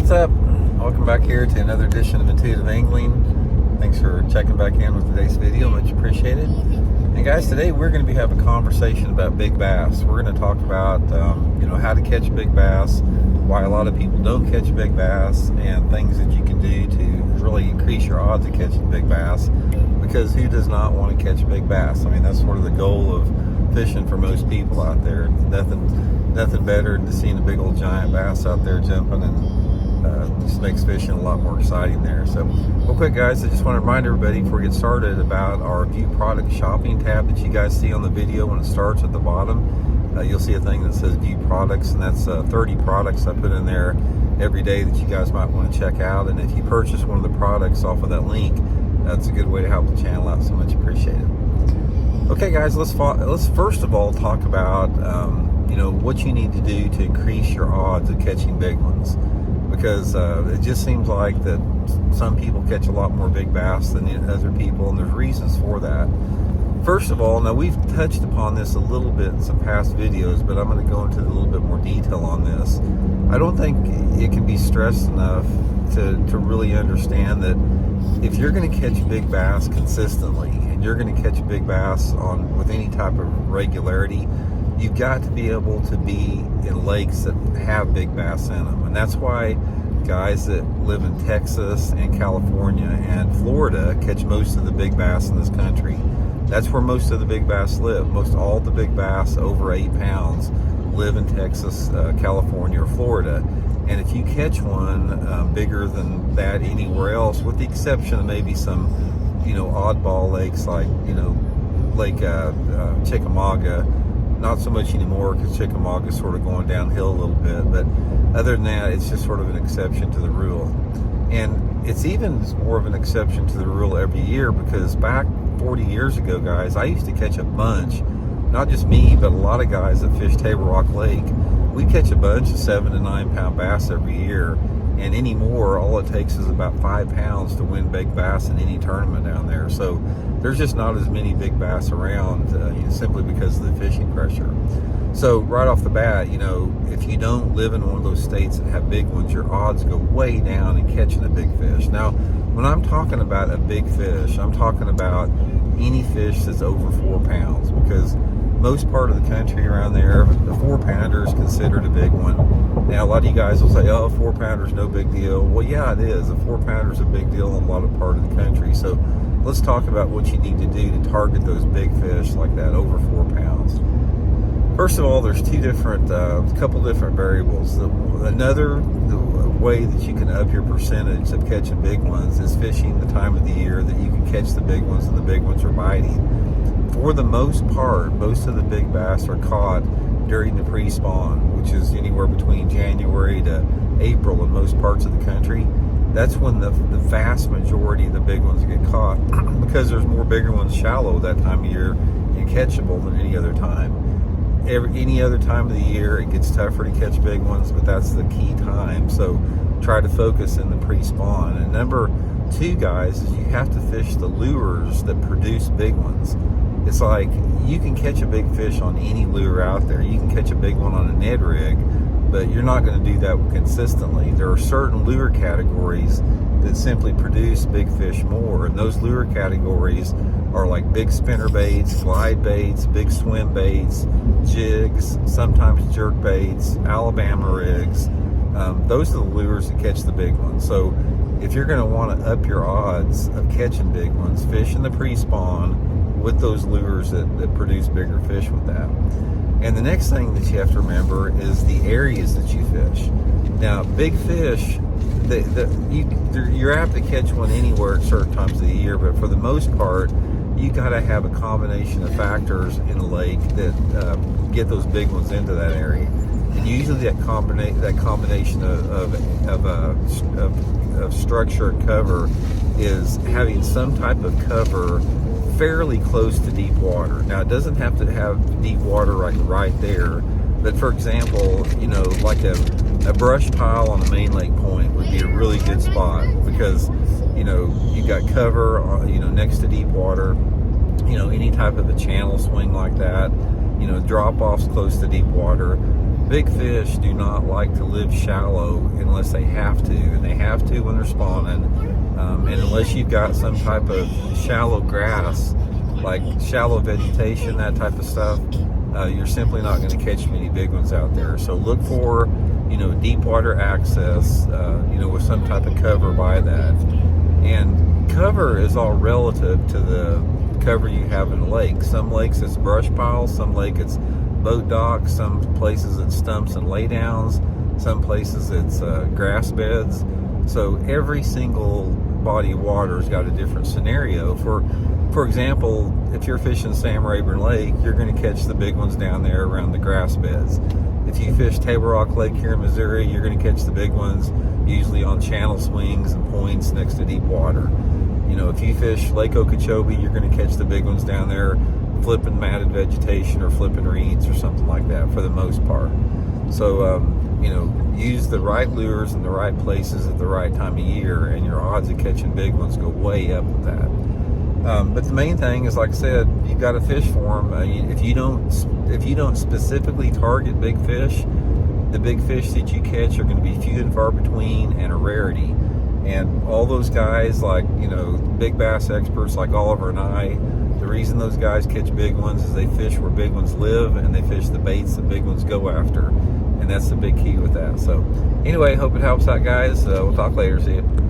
What's up? Welcome back here to another edition of Intuitive Angling. Thanks for checking back in with today's video, much appreciated. And guys, today we're going to be having a conversation about big bass. We're going to talk about how to catch big bass, why a lot of people don't catch big bass, and things that you can do to really increase your odds of catching big bass, because who does not want to catch big bass? I mean, that's sort of the goal of fishing for most people out there. Nothing better than seeing a big old giant bass out there jumping, and just makes fishing a lot more exciting there. So real quick guys, I just want to remind everybody before we get started about our View Product Shopping tab that you guys see on the video. When it starts at the bottom, you'll see a thing that says View Products, and that's 30 products I put in there every day that you guys might want to check out. And if you purchase one of the products off of that link, that's a good way to help the channel out, so much appreciated. Okay guys, let's first of all talk about what you need to do to increase your odds of catching big ones, because it just seems like that some people catch a lot more big bass than other people, and there's reasons for that. First of all, now we've touched upon this a little bit in some past videos, but I'm going to go into a little bit more detail on this. I don't think it can be stressed enough to really understand that if you're going to catch big bass consistently, and you're going to catch big bass with any type of regularity, you've got to be able to be in lakes that have big bass in them. And that's why guys that live in Texas and California and Florida catch most of the big bass in this country. That's where most of the big bass live. Most all the big bass over 8 pounds live in Texas, California, or Florida. And if you catch one bigger than that anywhere else, with the exception of maybe some oddball lakes like Lake Chickamauga, not so much anymore because Chickamauga is sort of going downhill a little bit, but other than that, it's just sort of an exception to the rule. And it's even more of an exception to the rule every year, because back 40 years ago, guys, I used to catch a bunch, not just me, but a lot of guys that fish Table Rock Lake. We catch a bunch of 7 to 9 pound bass every year, and anymore, all it takes is about 5 pounds to win big bass in any tournament down there. So there's just not as many big bass around, simply because of the fishing pressure. So right off the bat, if you don't live in one of those states that have big ones, your odds go way down in catching a big fish. Now, when I'm talking about a big fish, I'm talking about any fish that's over 4 pounds, because most part of the country around there, the 4 pounder is considered a big one. Now, a lot of you guys will say, oh, 4 pounder is no big deal. Well, yeah, it is. A 4 pounder is a big deal in a lot of part of the country. So let's talk about what you need to do to target those big fish like that, over 4 pounds. First of all, there's couple different variables. Another way that you can up your percentage of catching big ones is fishing the time of the year that you can catch the big ones and the big ones are biting. For the most part, most of the big bass are caught during the pre-spawn, which is anywhere between January to April in most parts of the country. That's when the vast majority of the big ones get caught, because there's more bigger ones shallow that time of year and catchable than any other time. Any other time of the year, it gets tougher to catch big ones, but that's the key time. So try to focus in the pre-spawn. And number 2, guys, is you have to fish the lures that produce big ones. It's like you can catch a big fish on any lure out there. You can catch a big one on a Ned rig, but you're not going to do that consistently. There are certain lure categories that simply produce big fish more, and those lure categories are like big spinner baits, glide baits, big swim baits, jigs, sometimes jerk baits, Alabama rigs. Those are the lures that catch the big ones. So if you're going to want to up your odds of catching big ones, fish in the pre-spawn with those lures that produce bigger fish with that. And the next thing that you have to remember is the areas that you fish. Now, big fish, you're apt to catch one anywhere at certain times of the year, but for the most part, you got to have a combination of factors in the lake that get those big ones into that area. And usually that combination of structure and cover is having some type of cover fairly close to deep water. Now, it doesn't have to have deep water right there, but for example, like a brush pile on a main lake point would be a really good spot, because you got cover next to deep water. Any type of a channel swing like that, drop offs close to deep water. Big fish do not like to live shallow unless they have to, and they have to when they're spawning. And unless you've got some type of shallow grass, like shallow vegetation, that type of stuff, you're simply not going to catch many big ones out there. So look for, deep water access, with some type of cover by that. And cover is all relative to the cover you have in the lake. Some lakes it's brush piles, some lake it's boat docks, some places it's stumps and laydowns, some places it's grass beds. So every single body of water has got a different scenario. For example, if you're fishing Sam Rayburn Lake, you're going to catch the big ones down there around the grass beds. If you fish Table Rock Lake here in Missouri, you're going to catch the big ones usually on channel swings and points next to deep water. If you fish Lake Okeechobee, you're going to catch the big ones down there flipping matted vegetation or flipping reeds or something like that for the most part. So, use the right lures in the right places at the right time of year, and your odds of catching big ones go way up with that. But the main thing is, like I said, you've got to fish for them. If you don't specifically target big fish, the big fish that you catch are going to be few and far between and a rarity. And all those guys, like, big bass experts like Oliver and I, the reason those guys catch big ones is they fish where big ones live, and they fish the baits that big ones go after. And that's the big key with that. So anyway, hope it helps out, guys. We'll talk later. See you.